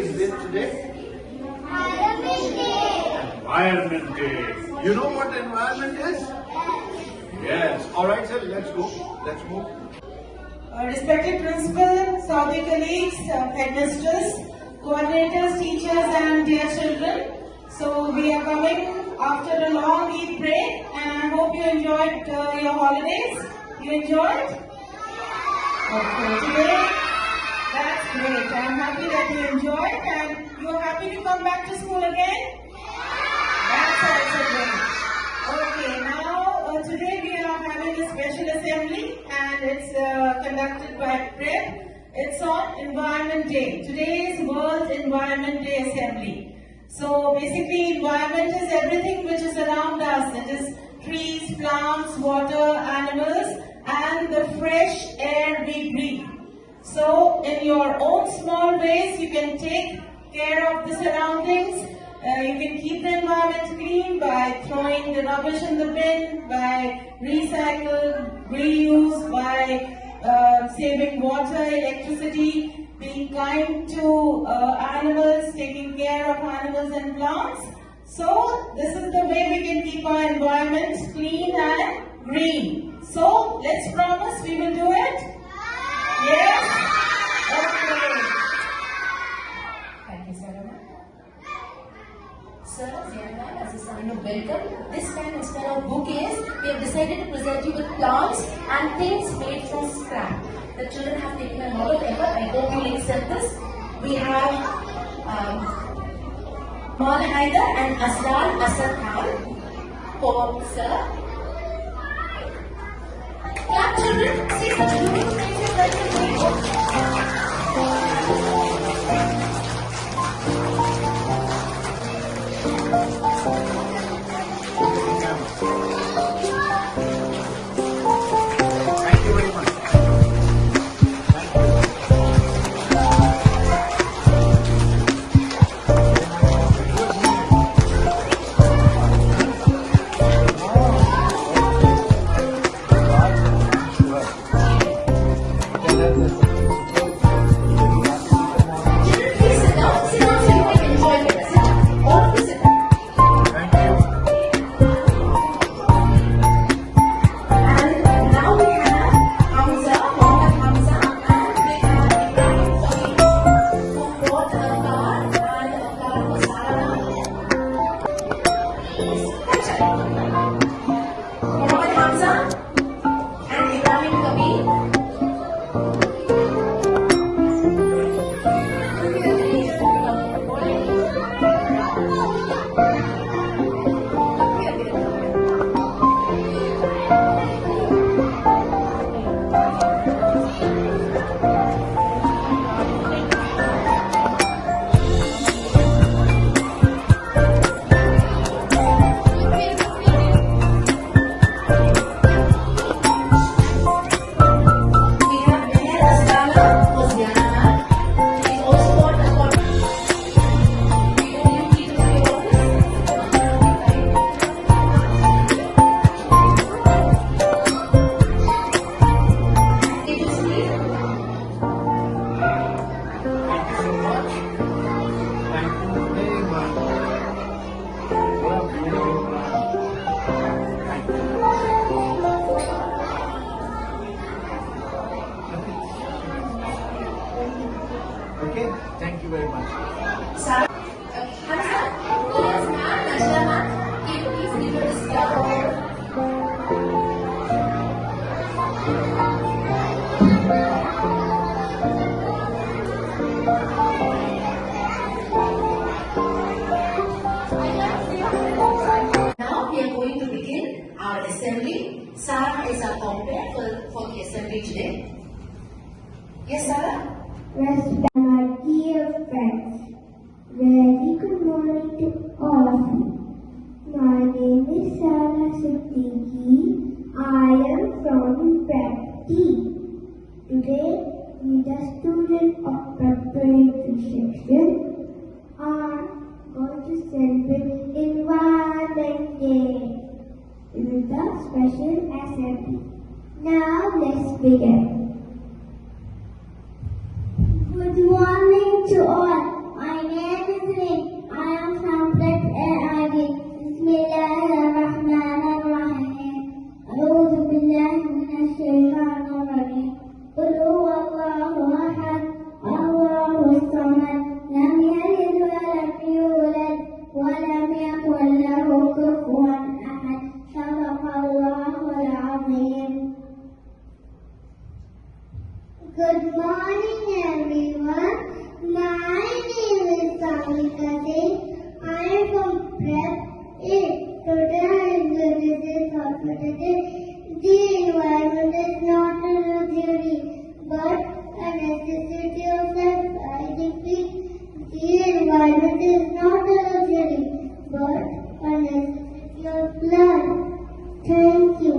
is it today? Environment Day. You know what environment is? Yes. All right, sir. Let's go. Let's move. Respected principal, Saudi colleagues, headmisters, coordinators, teachers and dear children. So we are coming after a long Eid break and I hope you enjoyed your holidays. You enjoyed? Okay, today, that's great. I'm happy that you enjoyed and you're happy to come back to school again? That's also great. Okay, now today we are having a special assembly and it's conducted by PREP. It's on Environment Day. Today is World Environment Day Assembly. So basically environment is everything which is around us. It is trees, plants, water, animals and the fresh air we breathe. So in your own small ways you can take care of the surroundings. You can keep the environment clean by throwing the rubbish in the bin, by recycle, reuse, by saving water, electricity, being kind to animals, taking care of animals and plants. So this is the way we can keep our environment clean and green. So let's promise we will do it. Yes? Okay. Thank you, Sarah. Sir, Zainab, as a sign of welcome, this time instead of bouquets, we have decided to present you with plants and things made from scrap. The children have taken a lot of effort. I hope you will accept this. We have Mal Haider and Asrar Asad Khan for Sir. Clap, children. See such beautiful things as welcome. Okay, thank you very much. Sir, yes, ma'am, Najla ma'am, can you please give your discount? Now we are going to begin our assembly. Sarah is our compere for the assembly today. Yes, Sarah? Respect my dear friends. Very good morning to all of you. My name is Sarah Siddiqui. I am from Prep T. Today, we the students of preparatory section are going to celebrate Environment Day with a special assembly. Now, let's begin. Good morning to all. My It is not a luxury, but a necessity of blood. Thank you.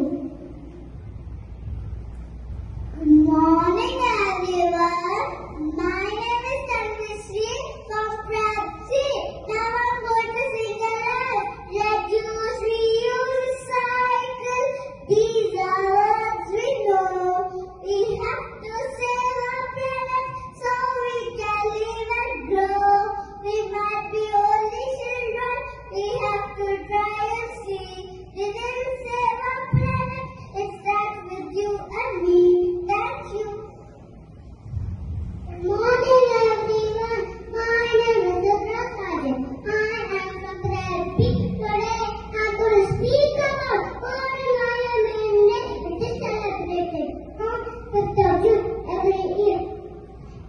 Good morning, everyone. My name is Tanvishri from Prabsi. Now I'm going to sing a line. Reduce, reuse, recycle. These are words we know. We have to save our planet so we can live and grow. We might be only children. We have to try and see. We will save our planet. It starts with you and me. Thank you. Good morning, everyone. My name is Daratassalam. I am from Riyadh. Today, I'm going to speak about what environment day. It is celebrated on 5th of June every year.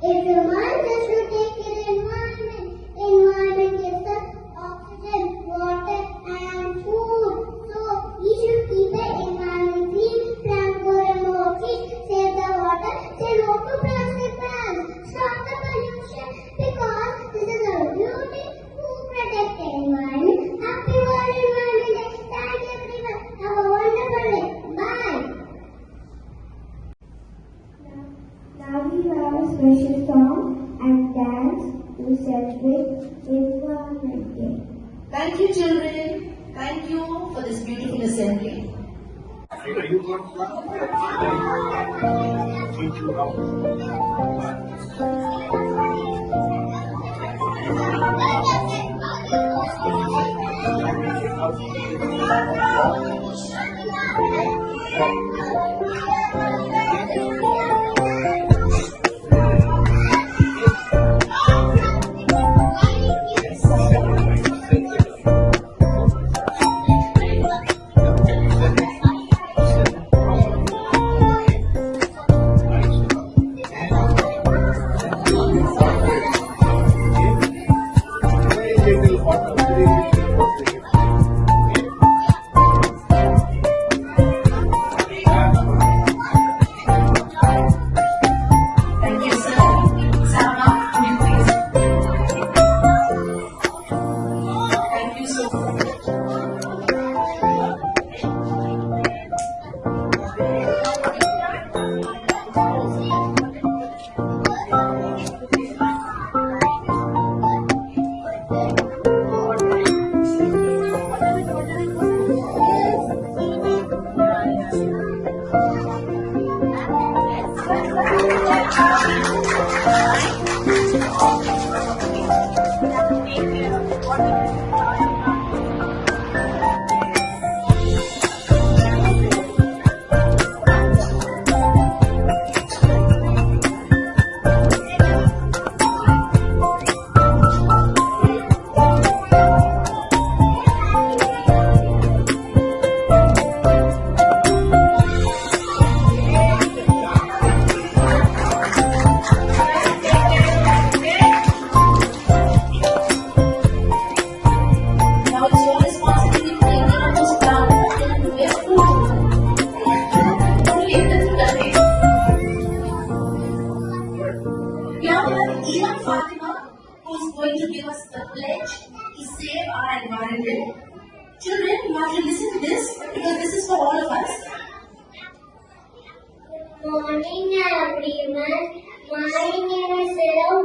If you want us to take in environment gives us oxygen, water, and food. So we should keep the environment clean, plant more and more trees, save the water, say no to plastic bags, stop the pollution, because this is our duty to protect the environment. Happy World Environment Day. Thank you everyone. Have a wonderful day. Bye. Now we have a special song and dance to celebrate Environment Day. Thank you, children. Thank you for this beautiful assembly. Are you going to teach you how? Thank you, sir. Sama, would you please? Thank you so much. Now it's your responsibility to take care of those plants and to get food. Don't leave them to die. Now we have Eva Fatima, who is going to give us the pledge to save our environment. Children, you have to listen to this because this is for all of us. Good morning, everyone. My name is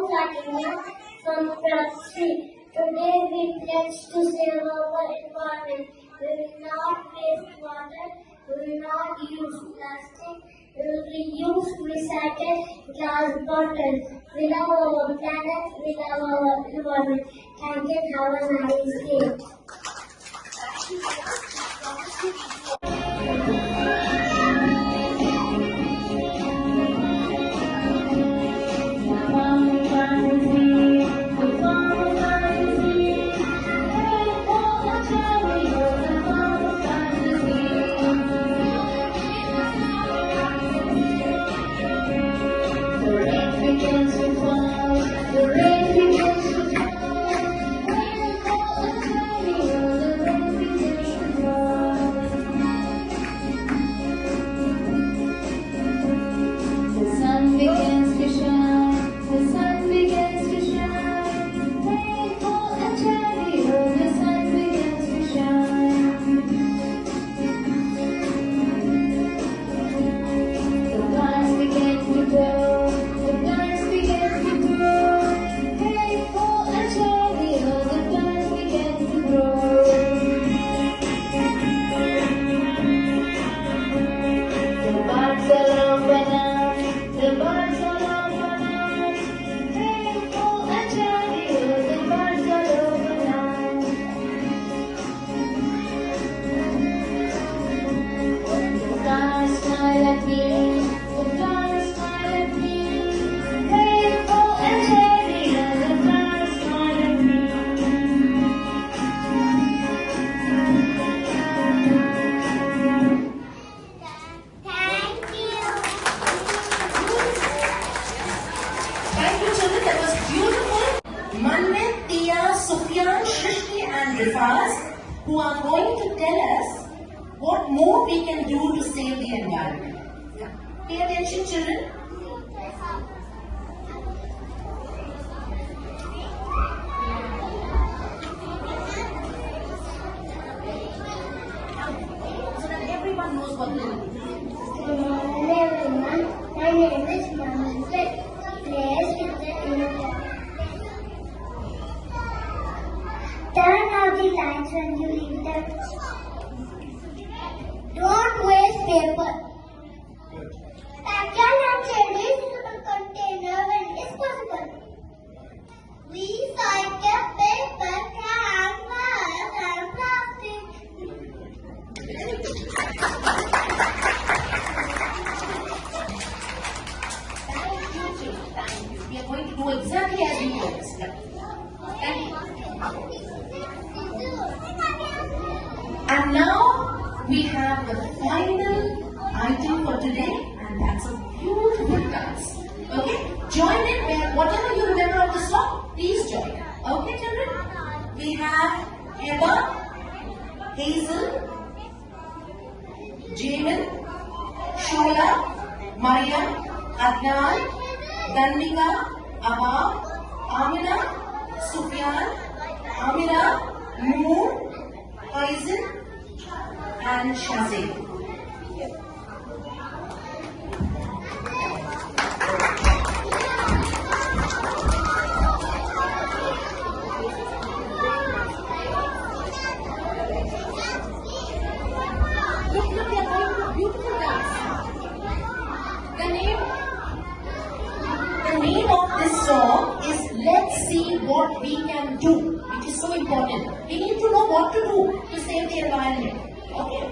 Fatima from Prabsi. Today we pledge to save our environment. We will not waste water. We will not use plastic. We will reuse, recycle glass bottles. We love our planet. We love our environment. Thank you. Have a nice day. Sumit, Tia, Sufyan, Shrishti and Rifaz, who are going to tell us what more we can do to save the environment. Yeah. Pay attention, children. So that everyone knows what to do. Hello everyone, my name is Mohammed. Please turn out the lights when you leave them. Don't waste paper. Pack your lunch in a container when it's possible. Recycle paper, canvas and plastic. Thank you. We are going to do exactly as you told us. Thank you. And now we have the final item for today, and that's a beautiful dance. Okay? Join in where whatever you remember of the song, please join. Okay, children? We have Eva, Hazel, Jamin, Shola, Mariam, Adnan, Dandika, Abba, Amina, Sufyan, Amira, Noor, Faizin, and Shazin. Look, they are going to a beautiful dance. The name of this song is Let's See What We Can Do, which is so important. We need to know what to do to save the environment. Okay?